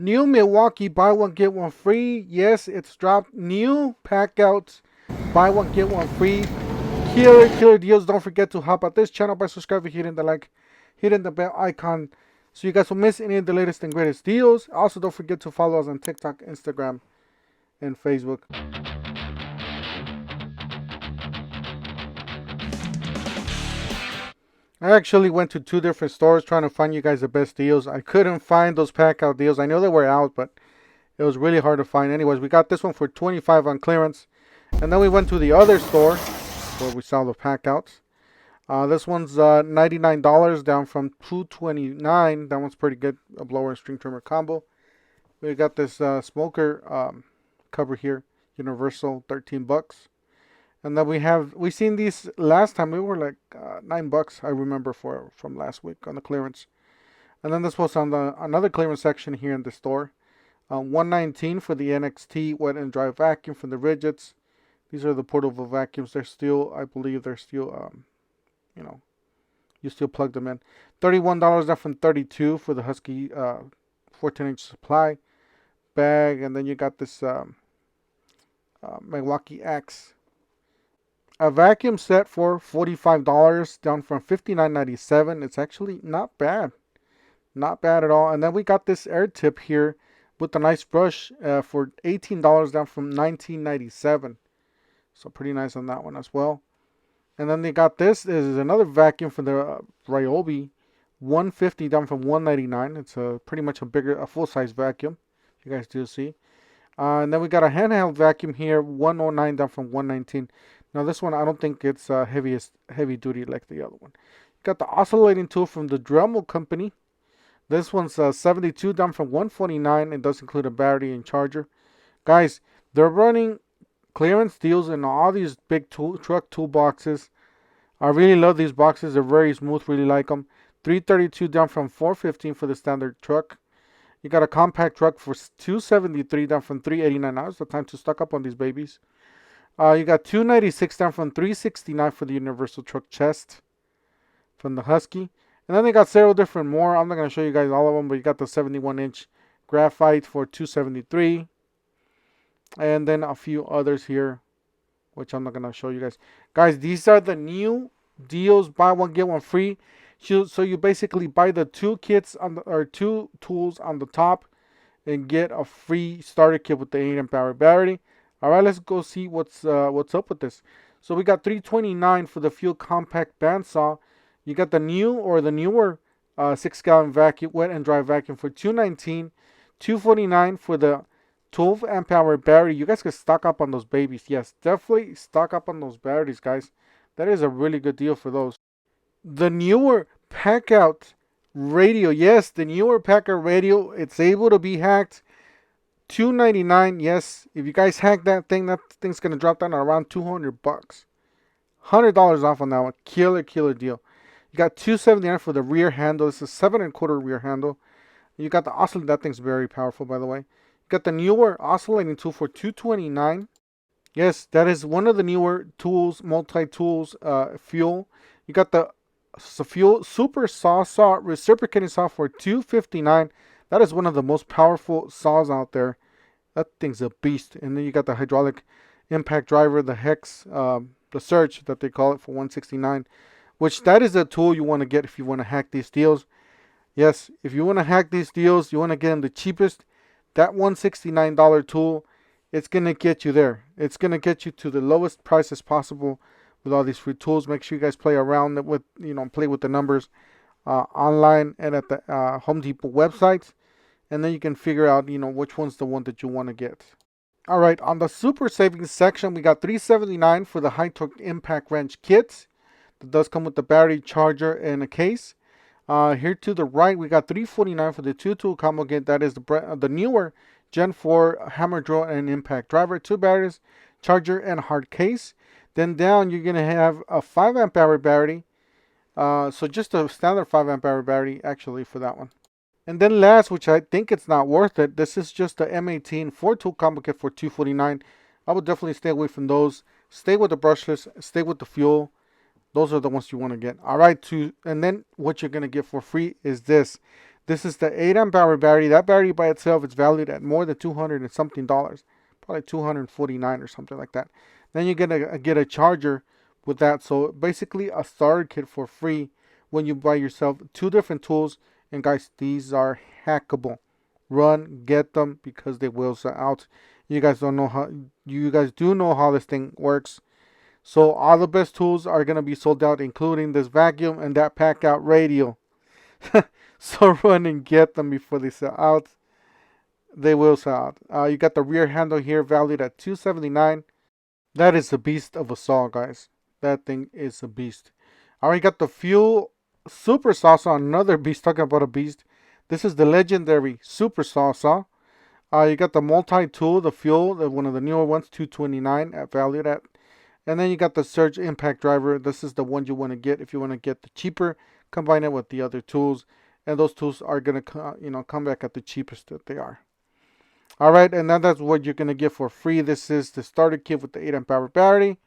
New Milwaukee, buy one, get one free. Yes, it's dropped. New Packout, buy one, get one free. Killer deals. Don't forget to hop at this channel by subscribing, hitting the like, hitting the bell icon so you guys don't miss any of the latest and greatest deals. Also, don't forget to follow us on TikTok, Instagram, and Facebook. I actually went to 2 different stores trying to find you guys the best deals. I couldn't find those Packout deals. I know they were out, but it was really hard to find. Anyways, we got this one for $25 on clearance. And then we went to the other store where we sell the Packouts. This one's $99 down from $229. That one's pretty good. A blower and string trimmer combo. We got this smoker cover here. Universal, $13. And then we seen these last time. We were like $9, I remember, from last week on the clearance. And then this was on the another clearance section here in the store. $119 for the NXT wet and dry vacuum for the Ridgets. These are the portable vacuums. They're still, I believe, they're still, you still plug them in. $31 down from $32 for the Husky 14-inch supply bag. And then you got this Milwaukee Axe. A vacuum set for $45 down from $59.97. It's actually not bad. Not bad at all. And then we got this air tip here with a nice brush for $18 down from $19.97. So pretty nice on that one as well. And then they got this. This is another vacuum for the Ryobi. $150 down from $199. It's pretty much a full-size vacuum. You guys do see. And then we got a handheld vacuum here. $109 down from $119. Now this one, I don't think it's heavy duty like the other one. Got the oscillating tool from the Dremel company. This one's $72 down from $149. It does include a battery and charger. Guys, they're running clearance deals in all these big truck toolboxes. I really love these boxes. They're very smooth. Really like them. $332 down from $415 for the standard truck. You got a compact truck for $273 down from $389. Now's the time to stock up on these babies. You got $296 down from $369 for the universal truck chest from the Husky. And then they got several different more. I'm not going to show you guys all of them, but you got the 71-inch graphite for $273. And then a few others here, which I'm not going to show you guys. Guys, these are the new deals. Buy one, get one free. So you basically buy the 2 kits or 2 tools on the top and get a free starter kit with the 8 amp hour battery. All right, let's go see what's up with this. So we got $329 for the Fuel Compact Bandsaw. You got the newer 6-gallon vacuum, wet and dry vacuum for $219. $249 for the 12 amp hour battery. You guys can stock up on those babies. Yes, definitely stock up on those batteries, guys. That is a really good deal for those. The newer Packout radio. Yes, the newer Packout radio. It's able to be hacked. $299. Yes, if you guys hack that thing's gonna drop down to around $200. $100 off on that one. Killer deal. You got $279 for the rear handle. This is 7 1/4 rear handle. You got the oscillator. That thing's very powerful, by the way. You got the newer oscillating tool for $229. Yes, that is one of the newer tools, multi-tools, fuel. You got the fuel super saw reciprocating saw for $259. That is one of the most powerful saws out there. That thing's a beast. And then you got the hydraulic impact driver, the hex, the search that they call it, for $169. Which that is a tool you want to get if you want to hack these deals. Yes, if you want to hack these deals, you want to get them the cheapest. That $169 tool, it's going to get you there. It's going to get you to the lowest prices possible with all these free tools. Make sure you guys play around with, play with the numbers online and at the Home Depot websites. And then you can figure out, which one's the one that you want to get. All right, on the super savings section, we got $379 for the high torque impact wrench kit. That does come with the battery, charger, and a case. Here to the right, we got $349 for the 2-tool combo kit. That is the newer Gen 4 hammer drill and impact driver, 2 batteries, charger, and hard case. Then down, you're going to have a 5 amp hour battery. So just a standard 5 amp hour battery, actually, for that one. And then last, which I think it's not worth it, this is just the M18 4-tool combo kit for $249. I would definitely stay away from those. Stay with the brushless, stay with the fuel. Those are the ones you want to get. All right, and then what you're going to get for free is this. This is the 8 amp hour battery. That battery by itself is valued at more than 200 and something dollars, probably 249 or something like that. Then you're gonna get a charger with that. So basically a starter kit for free when you buy yourself 2 different tools. And guys, these are hackable. Run, get them, because they will sell out. You guys don't know how. You guys do know how this thing works. So all the best tools are gonna be sold out, including this vacuum and that Packout radio. So run and get them before they sell out. They will sell out. You got the rear handle here valued at $279. That is a beast of a saw, guys. That thing is a beast. Alright, got the fuel super saw, another beast. Talking about a beast. This is the legendary super saw. You got the multi-tool, the fuel, one of the newer ones, $229 valued at. And then you got the surge impact driver. This is the one you want to get if you want to get the cheaper. Combine it with the other tools, and those tools are gonna come back at the cheapest that they are. All right, and then that's what you're gonna get for free. This is the starter kit with the 8 amp hour battery,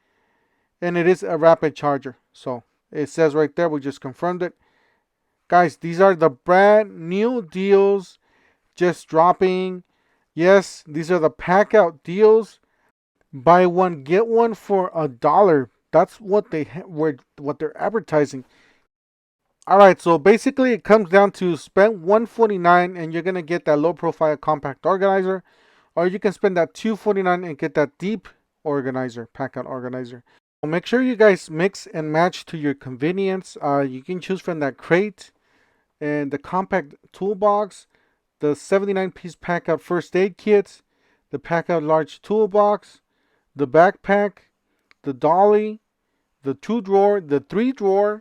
and it is a rapid charger. So it says right there, we just confirmed it, guys. These are the brand new deals, just dropping. Yes, these are the Packout deals. Buy one get one for $1. That's what what they're advertising. Alright, so basically it comes down to spend $149 and you're going to get that low profile compact organizer. Or you can spend that $249 and get that deep organizer, Packout organizer. So make sure you guys mix and match to your convenience. You can choose from that crate and the compact toolbox, the 79-piece Packout first aid kit, the Packout large toolbox, the backpack, the dolly, the 2-drawer, the 3-drawer,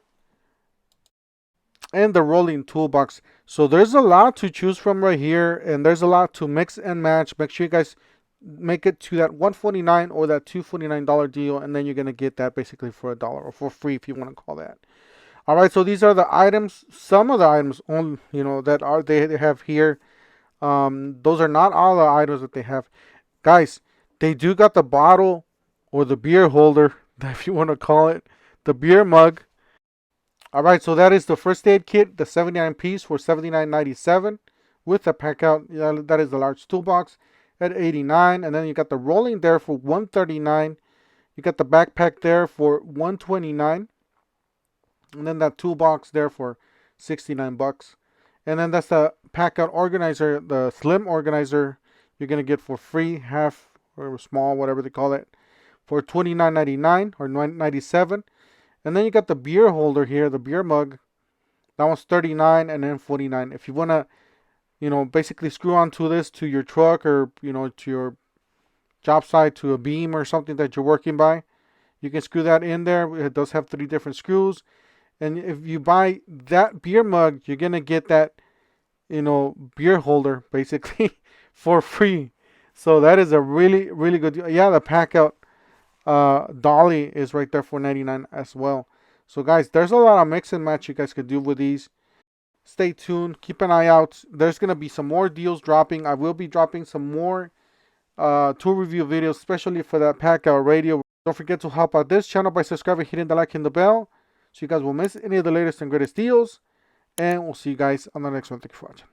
and the rolling toolbox. So there's a lot to choose from right here, and there's a lot to mix and match. Make sure you guys make it to that $149 or that $249 deal, and then you're gonna get that basically for $1 or for free if you want to call that. All right, so these are the items, some of the items on that they have here. Those are not all the items that they have, guys. They do got the bottle or the beer holder, if you want to call it, the beer mug. Alright, so that is the first aid kit, the 79-piece for $79.97 with the Packout. That is the large toolbox at $89. And then you got the rolling there for $139. You got the backpack there for $129. And then that toolbox there for $69. And then that's the Packout organizer, the slim organizer, you're going to get for free, half or small, whatever they call it, for $29.99 or $97. And then you got the beer holder here, the beer mug. That one's $39 and then $49. If you want to, basically screw onto this to your truck or, to your job site, to a beam or something that you're working by, you can screw that in there. It does have 3 different screws. And if you buy that beer mug, you're going to get that, beer holder basically for free. So that is a really, really good deal. Yeah, the Packout dolly is right there for $99 as well. So guys, there's a lot of mix and match you guys could do with these. Stay tuned, keep an eye out. There's gonna be some more deals dropping. I will be dropping some more tool review videos, especially for that Packout radio. Don't forget to help out this channel by subscribing, hitting the like and the bell, so you guys won't miss any of the latest and greatest deals. And we'll see you guys on the next one. Thank you for watching.